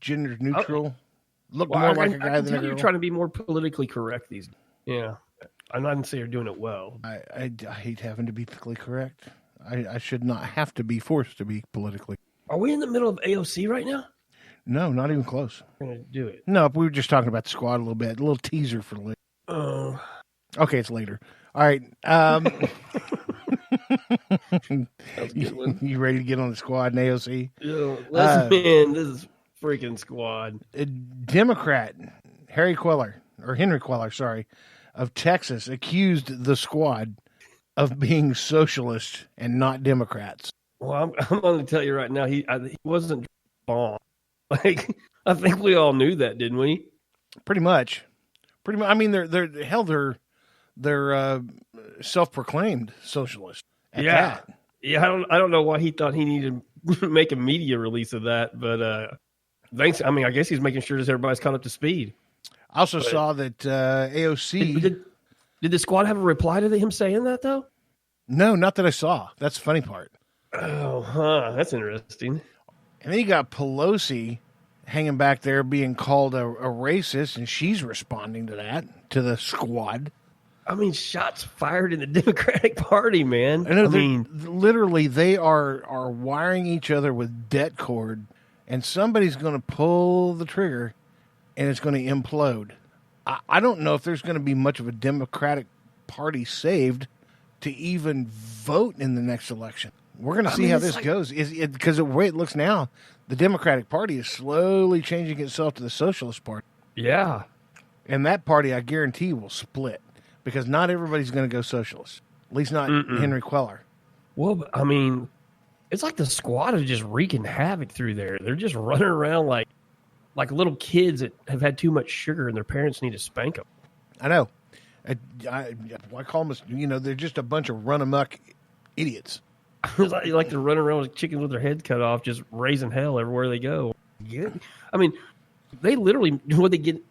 gender neutral. Look more like a guy than a girl. You're trying to be more politically correct these days. Yeah. I'm not going to say you're doing it well. I hate having to be politically correct. I should not have to be forced to be politically. Are we in the middle of AOC right now? No, not even close. We're going to do it. No, we were just talking about the squad a little bit. A little teaser for later. Oh. Okay, it's later. All right. You ready to get on the squad in AOC? Man, this is freaking squad. Democrat Henry Queller, sorry, of Texas accused the squad of being socialist and not Democrats. Well, I'm going to tell you right now, he wasn't bomb. Like, I think we all knew that, didn't we? Pretty much. I mean, they're self-proclaimed socialist. Yeah. I don't know why he thought he needed to make a media release of that, but thanks. I mean, I guess he's making sure that everybody's caught up to speed. I also saw that AOC. Did the squad have a reply to him saying that though? No, not that I saw. That's the funny part. Oh, that's interesting. And then you got Pelosi hanging back there being called a racist, and she's responding to that, to the squad. I mean, shots fired in the Democratic Party, man. I mean, literally, they are wiring each other with det cord, and somebody's going to pull the trigger, and it's going to implode. I don't know if there's going to be much of a Democratic Party saved to even vote in the next election. We're going to see how this goes. Because the way it looks now, the Democratic Party is slowly changing itself to the Socialist Party. Yeah. And that party, I guarantee, will split. Because not everybody's going to go socialist. At least not Henry Queller. Well, I mean, it's like the squad is just wreaking havoc through there. They're just running around like little kids that have had too much sugar and their parents need to spank them. I know. I call them, they're just a bunch of run-amok idiots. It's like they're running around with chickens with their heads cut off, just raising hell everywhere they go. Yeah. I mean, they literally, when they get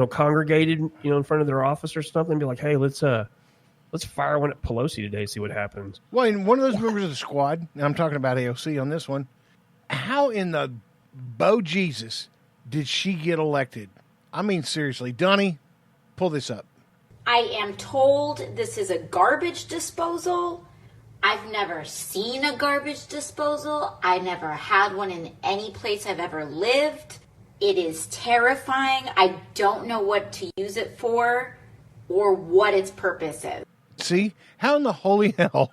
congregated, in front of their office or something, be like, hey, let's fire one at Pelosi today, see what happens. Well, and one of those members of the squad, and I'm talking about AOC on this one, how in the Bo Jesus did she get elected? I mean, seriously, Donnie, pull this up. I am told this is a garbage disposal. I've never seen a garbage disposal. I never had one in any place I've ever lived. It is terrifying. I don't know what to use it for or what its purpose is. See? How in the holy hell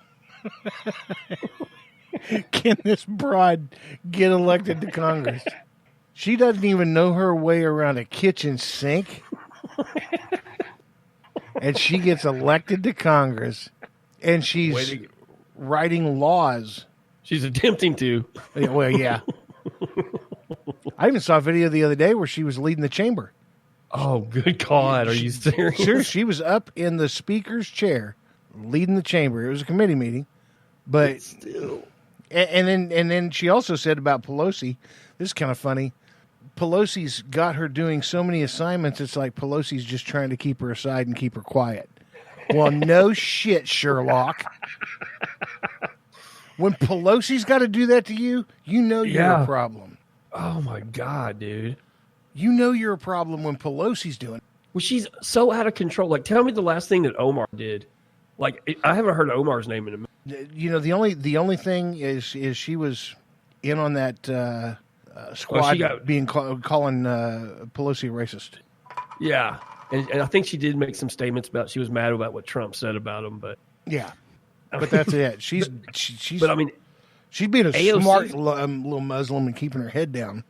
can this broad get elected to Congress? She doesn't even know her way around a kitchen sink. And she gets elected to Congress. And she's writing laws. She's attempting to. Well, yeah. I even saw a video the other day where she was leading the chamber. Oh, good God. Are you serious? Sure. She was up in the speaker's chair leading the chamber. It was a committee meeting. But still. And then she also said about Pelosi, this is kind of funny. Pelosi's got her doing so many assignments, it's like Pelosi's just trying to keep her aside and keep her quiet. Well, no shit, Sherlock. When Pelosi's got to do that to you, you know you're a problem. Oh, my God, dude. You know you're a problem when Pelosi's doing it. Well, she's so out of control. Like, tell me the last thing that Omar did. Like, I haven't heard Omar's name in a minute. The only thing is she was in on that squad calling Pelosi a racist. Yeah. And I think she did make some statements about she was mad about what Trump said about him, but yeah, but that's it. She's but I mean, she's being a AOC, smart little Muslim and keeping her head down.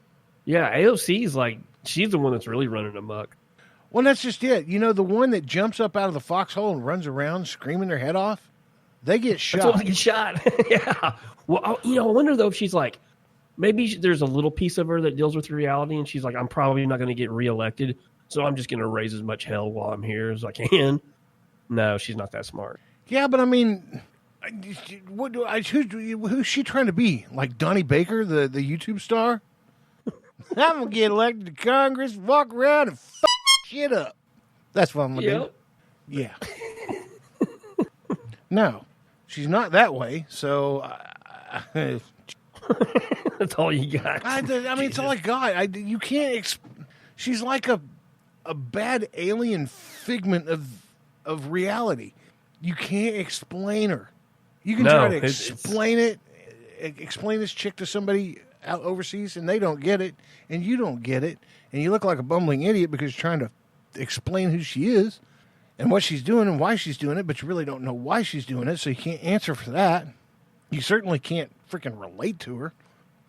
Yeah, AOC is like she's the one that's really running amok. Well, that's just it. The one that jumps up out of the foxhole and runs around screaming their head off, they get shot. That's what they get shot. Yeah. Well, I wonder though if she's like, maybe there's a little piece of her that deals with reality, and she's like, I'm probably not going to get reelected. So I'm just going to raise as much hell while I'm here as I can. No, she's not that smart. Yeah, but I mean, who's she trying to be? Like Donnie Baker, the YouTube star? I'm going to get elected to Congress, walk around and fuck shit up. That's what I'm going to do. Yeah. No, she's not that way. So, That's all you got. I mean, it's all I got. You can't. She's like a bad alien figment of reality. You can't explain her. You can try to explain this chick to somebody out overseas, and they don't get it, and you don't get it, and you look like a bumbling idiot because you're trying to explain who she is and what she's doing and why she's doing it, but you really don't know why she's doing it, so you can't answer for that. You certainly can't freaking relate to her.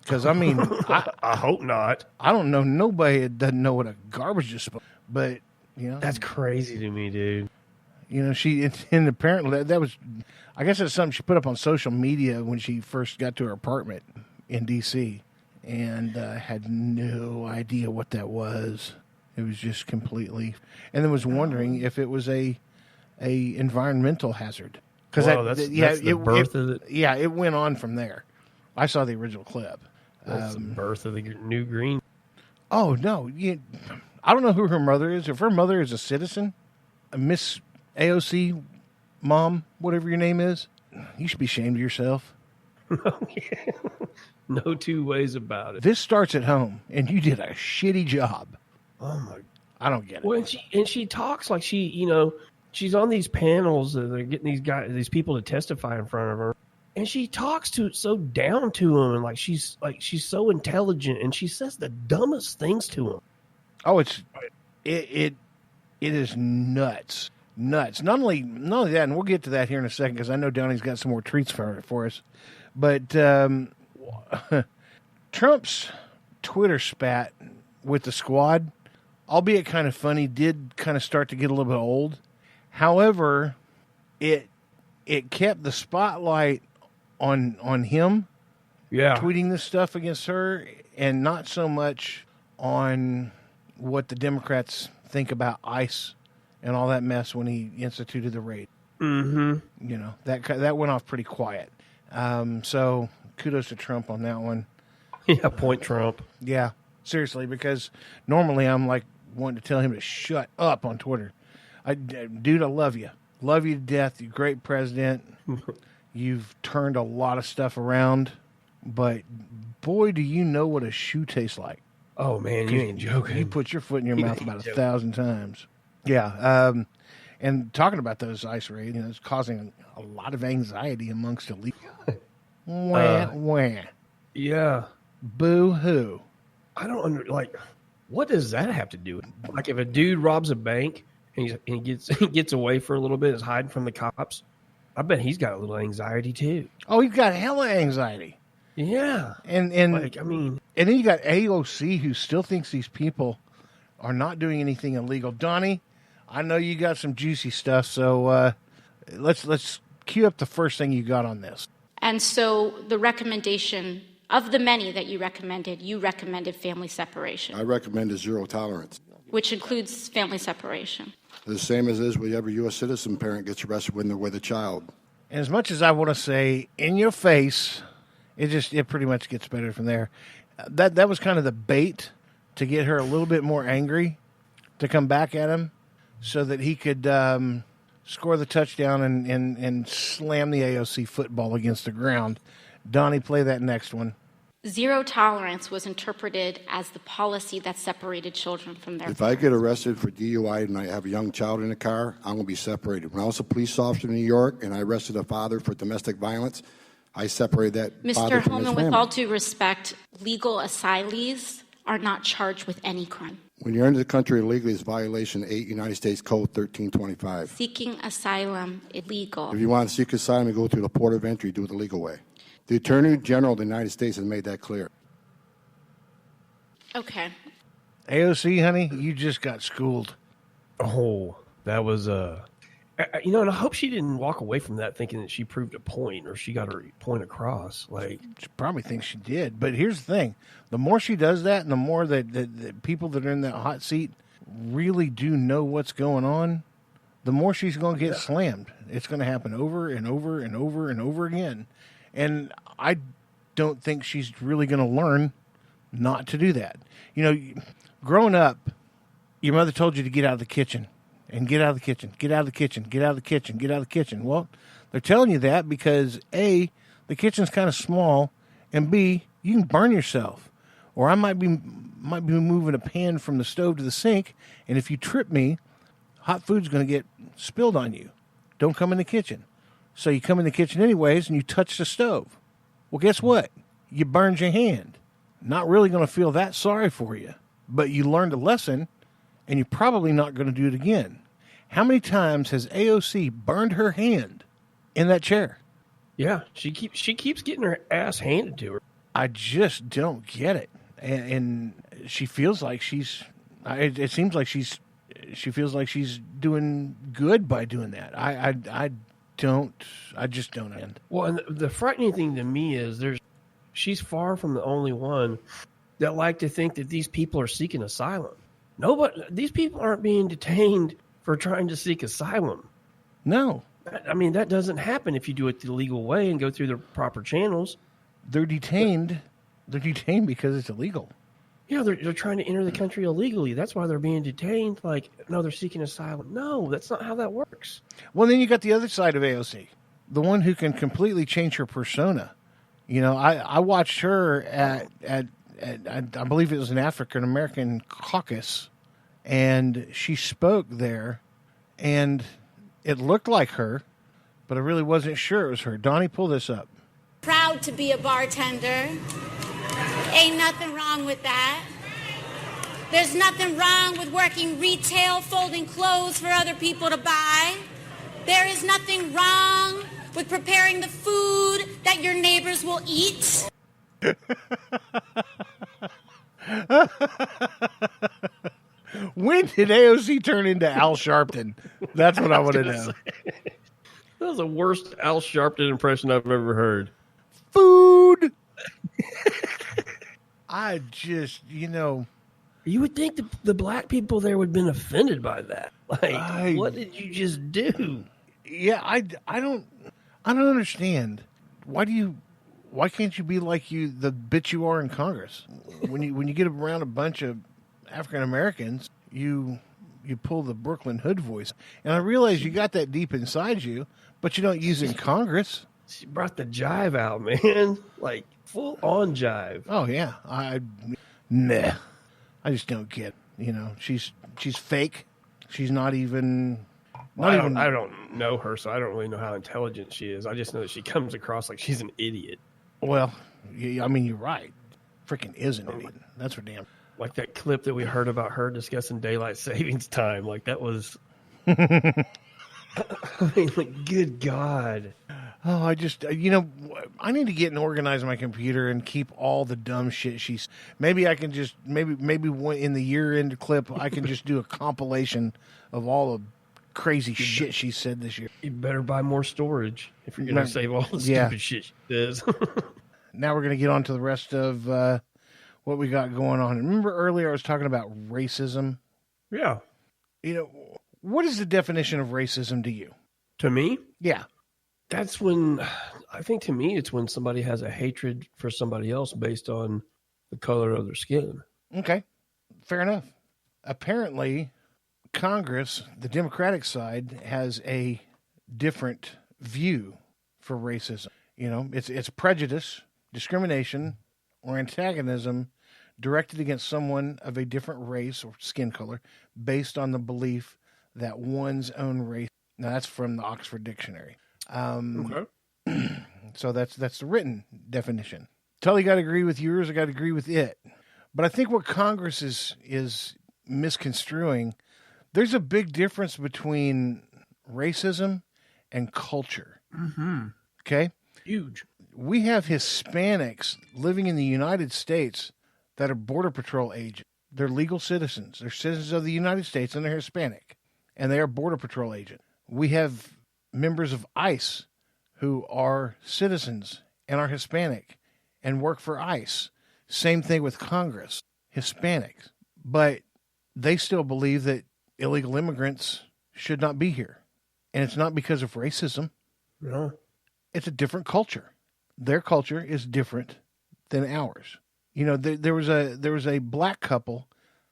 Because, I mean, I hope not. I don't know nobody that doesn't know what a garbage disposal, but, you know. That's crazy to me, dude. You know, and apparently that was, I guess that's something she put up on social media when she first got to her apartment in D.C. and had no idea what that was. It was just completely, and then was wondering if it was a environmental hazard. Because that's the birth of it. Yeah, it went on from there. I saw the original clip. That's the birth of the new green. Oh, no. I don't know who her mother is. If her mother is a citizen, a Miss AOC mom, whatever your name is, you should be ashamed of yourself. No two ways about it. This starts at home, and you did a shitty job. Oh, my. I don't get it. Well, she talks like she's on these panels that they're getting these people to testify in front of her. And she talks so down to him, and she's so intelligent, and she says the dumbest things to him. Oh, it is nuts. Not only that, and we'll get to that here in a second because I know Donnie's got some more treats for us. But Trump's Twitter spat with the squad, albeit kind of funny, did kind of start to get a little bit old. However, it kept the spotlight on him, tweeting this stuff against her, and not so much on what the Democrats think about ICE and all that mess when he instituted the raid. Mm-hmm. You know, that went off pretty quiet. So kudos to Trump on that one. Yeah, point Trump. Yeah, seriously, because normally I'm like wanting to tell him to shut up on Twitter. Dude, I love you. Love you to death. You're a great president. You've turned a lot of stuff around, but boy, do you know what a shoe tastes like. Oh, man, you ain't joking. You put your foot in your mouth about 1,000 times. Yeah. And talking about those ICE raids, it's causing a lot of anxiety amongst elite. Wah. Yeah. Boo-hoo. I don't what does that have to do with it? Like, if a dude robs a bank and he gets away for a little bit, is hiding from the cops, I bet he's got a little anxiety too. Oh, he's got hella anxiety. Yeah. And then you got AOC who still thinks these people are not doing anything illegal. Donnie, I know you got some juicy stuff, so let's cue up the first thing you got on this. And so the recommendation of the many that you recommended family separation. I recommend a zero tolerance. Which includes family separation. The same as is with every U.S. citizen parent gets arrested when they're with a child. And as much as I want to say in your face, it pretty much gets better from there. That was kind of the bait to get her a little bit more angry to come back at him so that he could score the touchdown and slam the AOC football against the ground. Donnie, play that next one. Zero tolerance was interpreted as the policy that separated children from their If parents. I get arrested for DUI and I have a young child in the car, I'm going to be separated. When I was a police officer in New York and I arrested a father for domestic violence, I separated that father Mr. from his Holman, family. with all due respect, legal asylees are not charged with any crime. When you're into the country illegally, it's violation 8 United States Code 1325. Seeking asylum illegal. If you want to seek asylum, you go through the port of entry, do it the legal way. The Attorney General of the United States has made that clear. Okay. AOC, honey, you just got schooled. Oh, that was and I hope she didn't walk away from that thinking that she proved a point or she got her point across. Like, She probably thinks she did. But here's the thing. The more she does that and the more that people that are in that hot seat really do know what's going on, the more she's going to get slammed. It's going to happen over and over and over and over again. And I don't think she's really going to learn not to do that. Growing up, your mother told you to get out of the kitchen and get out of the kitchen, get out of the kitchen, get out of the kitchen, get out of the kitchen. Well, they're telling you that because A, the kitchen's kind of small, and B, You can burn yourself. Or I might be moving a pan from the stove to the sink, and if you trip me, hot food's going to get spilled on you. Don't come in the kitchen. So you come in the kitchen anyways, and you touch the stove. Well, guess what? You burned your hand. Not really going to feel that sorry for you, but you learned a lesson, and you're probably not going to do it again. How many times has AOC burned her hand in that chair? Yeah, she keeps getting her ass handed to her. I just don't get it. And she feels like it seems like she feels like she's doing good by doing that. I just don't end. Well, and the frightening thing to me is she's far from the only one that like to think that these people are seeking asylum. These people aren't being detained for trying to seek asylum. No. I mean, that doesn't happen if you do it the legal way and go through the proper channels. They're detained. They're detained because it's illegal. Yeah, they're trying to enter the country illegally. That's why they're being detained. Like, no, they're seeking asylum. No, that's not how that works. Well, then you got the other side of AOC, the one who can completely change her persona. You know, I watched her at I believe it was an African American caucus, and she spoke there, and it looked like her, but I really wasn't sure it was her. Donnie, pull this up. Proud to be a bartender. Ain't nothing wrong with that. There's nothing wrong with working retail, folding clothes for other people to buy. There is nothing wrong with preparing the food that your neighbors will eat. When did AOC turn into Al Sharpton? That's what I want to know. That was the worst Al Sharpton impression I've ever heard. Food. I just, you would think the black people there would have been offended by that. Like, what did you just do? Yeah, I don't understand. Why can't you be like the bitch you are in Congress? When you get around a bunch of African Americans, you pull the Brooklyn Hood voice. And I realize you got that deep inside you, but you don't use it in Congress. She brought the jive out, man. Like, full on jive. Oh yeah. I just don't get it. She's fake. She's not even I don't know her, so I don't really know how intelligent she is. I just know that she comes across like she's an idiot. Well, I mean, you're right. Freaking is an idiot. That's for damn. Like that clip that we heard about her discussing daylight savings time. Like, that was... I mean, like, good God. Oh, I just, I need to get and organize my computer and keep all the dumb shit she's... Maybe I can just, maybe in the year-end clip, I can just do a compilation of all the crazy shit she said this year. You better buy more storage if you're going to save all the stupid shit she says. Now we're going to get on to the rest of what we got going on. Remember earlier I was talking about racism? Yeah. What is the definition of racism to you? To me? Yeah. That's when, I think to me, it's when somebody has a hatred for somebody else based on the color of their skin. Okay. Fair enough. Apparently, Congress, the Democratic side, has a different view for racism. It's prejudice, discrimination, or antagonism directed against someone of a different race or skin color based on the belief that one's own race. Now, that's from the Oxford Dictionary. Okay. So that's the written definition. Tully got to agree with yours. I got to agree with it. But I think what Congress is misconstruing, there's a big difference between racism and culture. Mm-hmm. Okay? Huge. We have Hispanics living in the United States that are Border Patrol agents. They're legal citizens. They're citizens of the United States, and they're Hispanic. And they are Border Patrol agents. We have members of ICE who are citizens and are Hispanic and work for ICE. Same thing with Congress, Hispanics. But they still believe that illegal immigrants should not be here. And it's not because of racism. No. It's a different culture. Their culture is different than ours. There was a black couple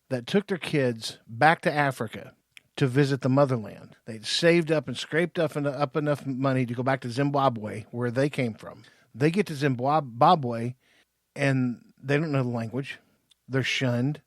that took their kids back to Africa to visit the motherland. They'd saved up and scraped up enough money to go back to Zimbabwe, where they came from. They get to Zimbabwe, and they don't know the language. They're shunned.